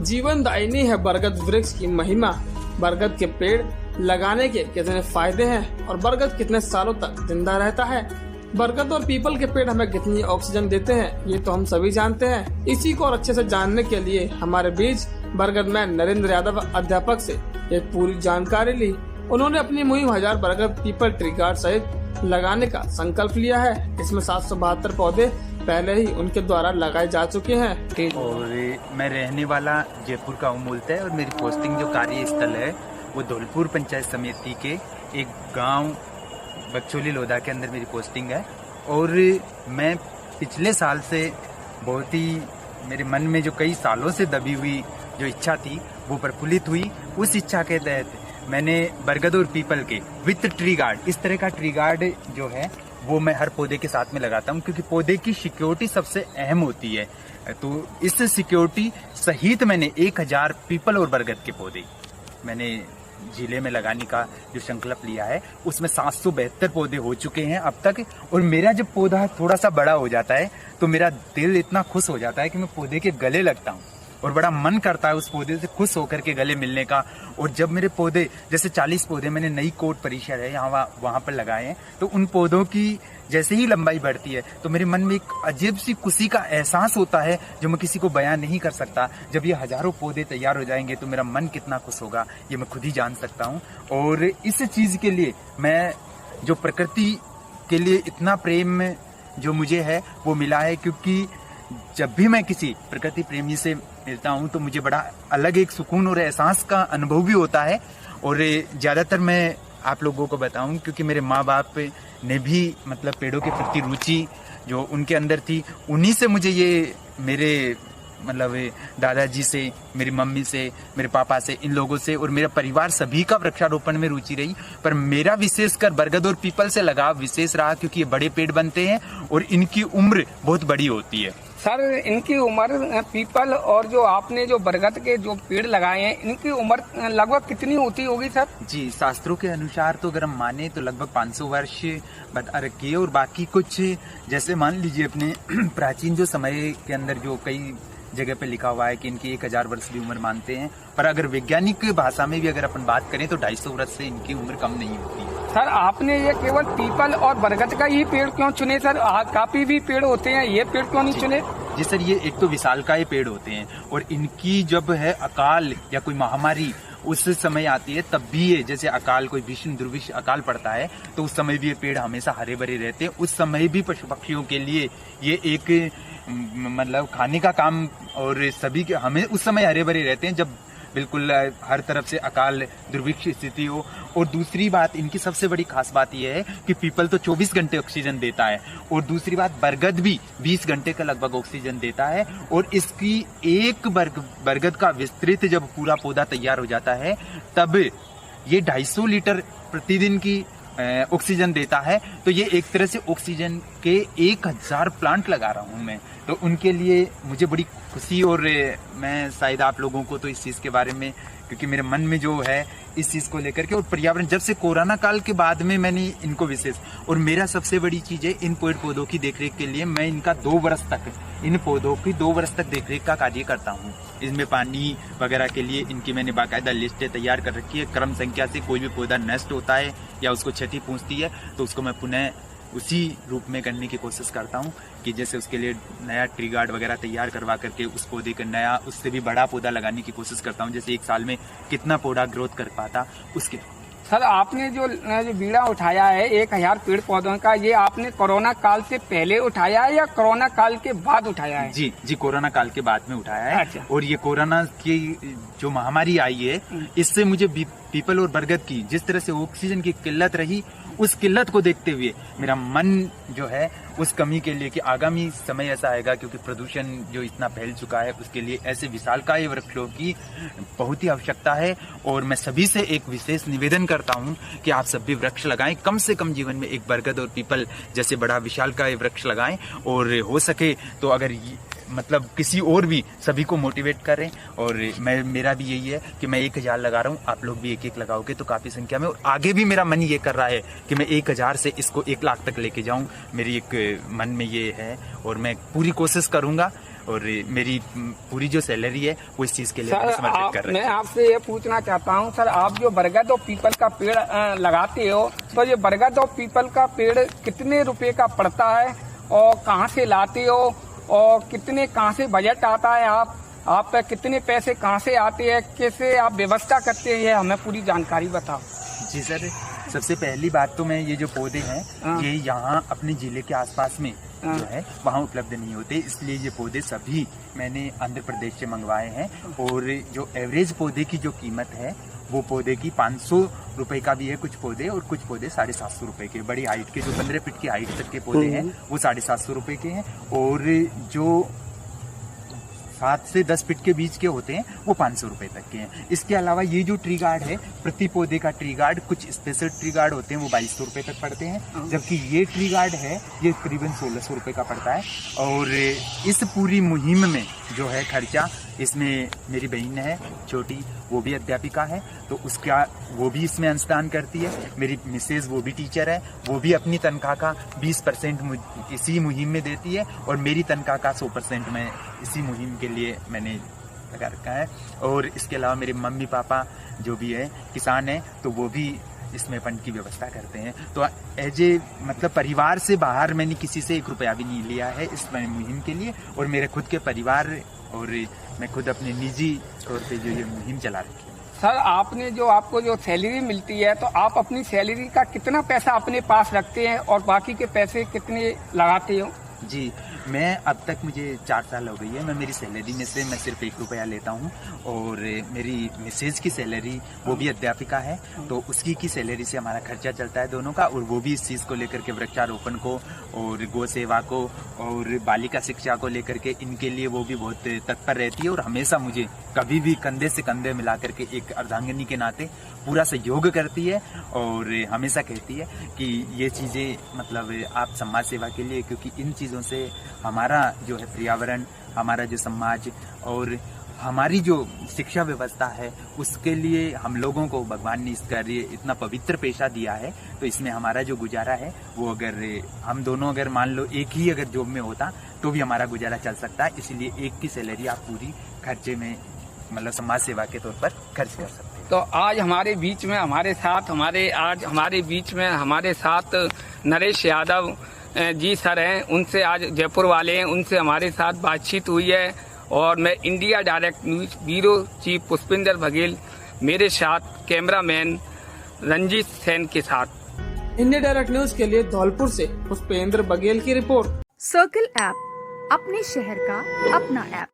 जीवनदायिनी है बरगद वृक्ष की महिमा। बरगद के पेड़ लगाने के कितने फायदे हैं और बरगद कितने सालों तक जिंदा रहता है। बरगद और पीपल के पेड़ हमें कितनी ऑक्सीजन देते हैं ये तो हम सभी जानते हैं। इसी को और अच्छे से जानने के लिए हमारे बीच बरगद मैन नरेंद्र यादव अध्यापक से एक पूरी जानकारी ली। उन्होंने अपनी मुहिम 1000 बरगद पीपल ट्री गार्ड सहित लगाने का संकल्प लिया है। इसमें 772 पौधे पहले ही उनके द्वारा लगाए जा चुके हैं। और मैं रहने वाला जयपुर का हूँ मूलतः है और मेरी पोस्टिंग जो कार्यस्थल है वो धौलपुर पंचायत समिति के एक गांव बक्चोली लोधा के अंदर मेरी पोस्टिंग है। और मैं पिछले साल से बहुत ही मेरे मन में जो कई सालों से दबी हुई जो इच्छा थी वो प्रफुल्लित हुई। उस इच्छा के तहत मैंने बरगद और पीपल के विथ ट्री गार्ड, इस तरह का ट्री गार्ड जो है वो मैं हर पौधे के साथ में लगाता हूँ, क्योंकि पौधे की सिक्योरिटी सबसे अहम होती है। तो इस सिक्योरिटी सहित मैंने 1000 पीपल और बरगद के पौधे मैंने जिले में लगाने का जो संकल्प लिया है उसमें 772 पौधे हो चुके हैं अब तक। और मेरा जब पौधा थोड़ा सा बड़ा हो जाता है तो मेरा दिल इतना खुश हो जाता है कि मैं पौधे के गले लगता हूँ और बड़ा मन करता है उस पौधे से खुश होकर के गले मिलने का। और जब मेरे पौधे जैसे 40 पौधे मैंने नई कोट परिसर है यहाँ वहाँ पर लगाए हैं, तो उन पौधों की जैसे ही लंबाई बढ़ती है तो मेरे मन में एक अजीब सी खुशी का एहसास होता है जो मैं किसी को बयान नहीं कर सकता। जब ये हजारों पौधे तैयार हो जाएंगे तो मेरा मन कितना खुश होगा ये मैं खुद ही जान सकता हूँ। और इस चीज के लिए मैं जो प्रकृति के लिए इतना प्रेम जो मुझे है वो मिला है, क्योंकि जब भी मैं किसी प्रकृति प्रेमी से मिलता हूँ तो मुझे बड़ा अलग एक सुकून और एहसास का अनुभव भी होता है। और ज़्यादातर मैं आप लोगों को बताऊं क्योंकि मेरे माँ बाप ने भी मतलब पेड़ों के प्रति रुचि जो उनके अंदर थी, उन्हीं से मुझे ये मेरे मतलब दादाजी से, मेरी मम्मी से, मेरे पापा से, इन लोगों से और मेरा परिवार सभी का वृक्षारोपण में रुचि रही। पर मेरा विशेषकर बरगद और पीपल से लगाव विशेष रहा, क्योंकि ये बड़े पेड़ बनते हैं और इनकी उम्र बहुत बड़ी होती है। सर, इनकी उम्र पीपल और जो आपने जो बरगद के जो पेड़ लगाए हैं इनकी उम्र लगभग कितनी होती होगी सर? जी, शास्त्रों के अनुसार तो अगर हम माने तो लगभग 500 वर्ष बता रखी है। और बाकी कुछ जैसे मान लीजिए अपने प्राचीन जो समय के अंदर जो कई जगह पे लिखा हुआ है कि इनकी 1000 वर्ष की उम्र मानते हैं, पर अगर वैज्ञानिक भाषा में भी अगर अपन बात करें तो 250 वर्ष से इनकी उम्र कम नहीं होती। सर, आपने ये केवल पीपल और बरगद का ही पेड़ क्यों चुने सर? काफी भी पेड़ होते हैं, ये पेड़ क्यों नहीं चुने? जी सर, ये एक तो विशालकाय पेड़ होते हैं और इनकी जब है अकाल या कोई महामारी उस समय आती है तब भी ये जैसे अकाल कोई भीषण दुर्भिक्ष अकाल पड़ता है तो उस समय भी ये पेड़ हमेशा हरे भरे रहते हैं। उस समय भी पशु पक्षियों के लिए ये एक मतलब खाने का काम और सभी के हमें उस समय हरे भरे रहते हैं जब बिल्कुल हर तरफ से अकाल दुर्भिक्ष स्थिति हो। और दूसरी बात इनकी सबसे बड़ी खास बात यह है कि पीपल तो 24 घंटे ऑक्सीजन देता है और दूसरी बात बरगद भी 20 घंटे का लगभग ऑक्सीजन देता है। और इसकी एक बरगद का विस्तृत जब पूरा पौधा तैयार हो जाता है तब ये 250 लीटर प्रतिदिन की ऑक्सीजन देता है। तो ये एक तरह से ऑक्सीजन के 1000 प्लांट लगा रहा हूँ मैं, तो उनके लिए मुझे बड़ी खुशी। और मैं शायद आप लोगों को तो इस चीज़ के बारे में, क्योंकि मेरे मन में जो है इस चीज़ को लेकर के और पर्यावरण जब से कोरोना काल के बाद में मैंने इनको विशेष और मेरा सबसे बड़ी चीज़ है इन पेड़ पौधों की देखरेख के लिए मैं इनका 2 वर्ष तक इन पौधों की 2 वर्ष तक देखरेख का कार्य करता हूँ। इसमें पानी वगैरह के लिए इनकी मैंने बाकायदा लिस्टें तैयार कर रखी है। क्रम संख्या से कोई भी पौधा नष्ट होता है या उसको क्षति पहुँचती है तो उसको मैं पुनः उसी रूप में करने की कोशिश करता हूँ कि जैसे उसके लिए नया ट्री गार्ड वगैरह तैयार करवा करके उस पौधे का नया उससे भी बड़ा पौधा लगाने की कोशिश करता हूँ। जैसे एक साल में कितना पौधा ग्रोथ कर पाता उसके। सर, आपने जो बीड़ा उठाया है 1000 पेड़ पौधों का, ये आपने कोरोना काल से पहले उठाया है या कोरोना काल के बाद उठाया है? जी, कोरोना काल के बाद में उठाया है। अच्छा। और ये कोरोना की जो महामारी आई है इससे मुझे पीपल और बरगद की जिस तरह से ऑक्सीजन की किल्लत रही उस किल्लत को देखते हुए मेरा मन जो है उस कमी के लिए कि आगामी समय ऐसा आएगा, क्योंकि प्रदूषण जो इतना फैल चुका है उसके लिए ऐसे विशालकाय वृक्षों की बहुत ही आवश्यकता है। और मैं सभी से एक विशेष निवेदन करता हूं कि आप सभी वृक्ष लगाएं, कम से कम जीवन में एक बरगद और पीपल जैसे बड़ा विशालकाय वृक्ष लगाएं। और हो सके तो अगर मतलब किसी और भी सभी को मोटिवेट करें। और मेरा भी यही है कि मैं 1000 लगा रहा हूँ, आप लोग भी 1-1 लगाओगे तो काफ़ी संख्या में। और आगे भी मेरा मन ये कर रहा है कि मैं 1000 से इसको 1 लाख तक लेके जाऊँ, मेरी एक मन में ये है और मैं पूरी कोशिश करूँगा। और मेरी पूरी जो सैलरी है वो इस चीज़ के लिए समर्पित कर रहे हैं। मैं आपसे ये पूछना चाहता हूँ सर, आप जो बरगद और पीपल का पेड़ लगाते हो, तो ये बरगद और पीपल का पेड़ कितने रुपए का पड़ता है और कहाँ से लाते हो और कितने कहाँ से बजट आता है? आप कितने पैसे कहाँ से आते हैं, कैसे आप व्यवस्था करते हैं, हमें पूरी जानकारी बताओ। जी सर, सबसे पहली बात तो मैं ये जो पौधे हैं ये यहाँ अपने जिले के आसपास में जो है वहाँ उपलब्ध नहीं होते, इसलिए ये पौधे सभी मैंने आंध्र प्रदेश से मंगवाए हैं। और जो एवरेज पौधे की जो कीमत है वो पौधे की 500 रुपए का भी है कुछ पौधे, और कुछ पौधे 750 रुपए के। बड़ी हाइट के जो 15 फीट की हाइट तक के पौधे हैं वो 750 रुपए के हैं, और जो 7 से 10 फीट के बीच के होते हैं वो 500 रुपए तक के हैं। इसके अलावा ये जो ट्री गार्ड है, प्रति पौधे का ट्री गार्ड, कुछ स्पेशल ट्री गार्ड होते हैं वो 2200 रुपए तक पड़ते हैं, जबकि ये ट्री गार्ड है ये करीबन 1600 रुपए का पड़ता है। और इस पूरी मुहिम में जो है खर्चा, इसमें मेरी बहन है छोटी, वो भी अध्यापिका है, तो उसका वो भी इसमें अंशदान करती है। मेरी मिसेज वो भी टीचर है, वो भी अपनी तनख्वाह का 20% इसी मुहिम में देती है, और मेरी तनख्वाह का 100% मैं इसी मुहिम के लिए मैंने लगा रखा है। और इसके अलावा मेरे मम्मी पापा जो भी है किसान हैं, तो वो भी इसमें फंड की व्यवस्था करते हैं। तो एज ए मतलब परिवार से बाहर मैंने किसी से 1 रुपया भी नहीं लिया है इस मुहिम के लिए, और मेरे खुद के परिवार और मैं खुद अपने निजी तौर पे जो ये मुहिम चला रखी है। सर, आपको जो सैलरी मिलती है, तो आप अपनी सैलरी का कितना पैसा अपने पास रखते हैं और बाकी के पैसे कितने लगाते हो? जी, मैं अब तक मुझे 4 साल हो गई है, मैं मेरी सैलरी में से मैं सिर्फ 1 रुपया लेता हूँ। और मेरी मिसेज की सैलरी, वो भी अध्यापिका है, तो उसकी की सैलरी से हमारा खर्चा चलता है दोनों का। और वो भी इस चीज़ को लेकर के, वृक्षारोपण को और गौ सेवा को और बालिका शिक्षा को लेकर के, इनके लिए वो भी बहुत तत्पर रहती है। और हमेशा मुझे कभी भी कंधे से कंधे मिला करके एक अर्धांगिनी के नाते पूरा सहयोग करती है, और हमेशा कहती है कि ये चीज़ें मतलब आप समाज सेवा के लिए, क्योंकि इन चीज़ों से हमारा जो है पर्यावरण, हमारा जो समाज और हमारी जो शिक्षा व्यवस्था है, उसके लिए हम लोगों को भगवान ने इसका इतना पवित्र पेशा दिया है। तो इसमें हमारा जो गुजारा है वो, अगर हम दोनों अगर मान लो एक ही अगर जॉब में होता तो भी हमारा गुजारा चल सकता है। इसलिए एक की सैलरी आप पूरी खर्चे में मतलब समाज सेवा के तौर पर खर्च कर सकते हैं। तो आज हमारे बीच में हमारे साथ नरेश यादव जी सर हैं, उनसे आज जयपुर वाले हैं, उनसे हमारे साथ बातचीत हुई है। और मैं India direct news bureau chief Pushpinder Baghel, मेरे साथ कैमरामैन रंजीत सेन के साथ। इंडिया डायरेक्ट न्यूज के लिए धौलपुर से पुष्पेंद्र बघेल की रिपोर्ट। सर्कल ऐप, अपने शहर का अपना ऐप।